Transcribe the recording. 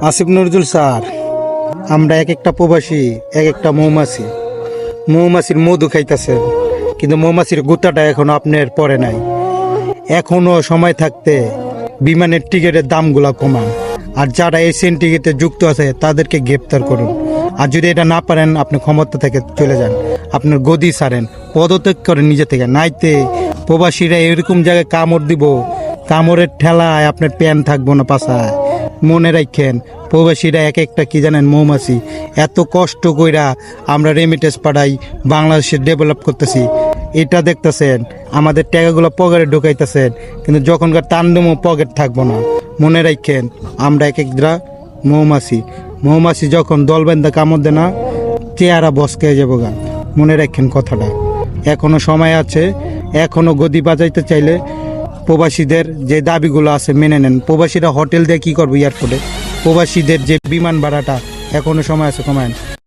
Asif Nazrul sir, আমরা এক একটা প্রবাসী এক একটা মৌমাছি, মৌমাছির মধু খাইতেছেন, কিন্তু মৌমাছির গুতাটা এখনো আপনার পরে নাই। এখনো সময় থাকতে বিমানের টিকিটের দামগুলা কমান, আর যারা এশিয়ান টিকিটে যুক্ত আছে তাদেরকে গ্রেপ্তার করুন। আর যদি এটা না পারেন, আপনি ক্ষমতা থেকে চলে যান, আপনার গদি ছাড়েন, পদত্যাগ করেন নিজে থেকে। নাইতে প্রবাসীরা এরকম জায়গায় কামড় দিব, কামড়ের ঠেলায় আপনার প্যান থাকবো না পাশায়। মনে রাখেন, প্রবাসীরা এক একটা কি জানেন, মৌমাছি। এত কষ্ট কইরা আমরা রেমিটেন্স পাঠাই, বাংলাদেশে ডেভেলপ করতেছি, এটা দেখতেছেন আমাদের টাকাগুলো পকেটে ঢুকাইতেছেন, কিন্তু যখনকার তাণ্ডমও পকেট থাকবো না। মনে রাখেন, আমরা এক একটা মৌমাছি, মৌমাছি যখন দলবেন্দা কামড় দেয় না, চেহারা বসকে যাবো গা। মনে রাখেন কথাটা, এখনো সময় আছে। এখনো গদি বাজাইতে চাইলে প্রবাসীদের যে দাবিগুলো আছে মেনে নেন। প্রবাসীরা হোটেল দিয়ে কী করবো এয়ারপোর্টে? প্রবাসীদের যে বিমান ভাড়াটা, এখনো সময় আছে, কমায়েন।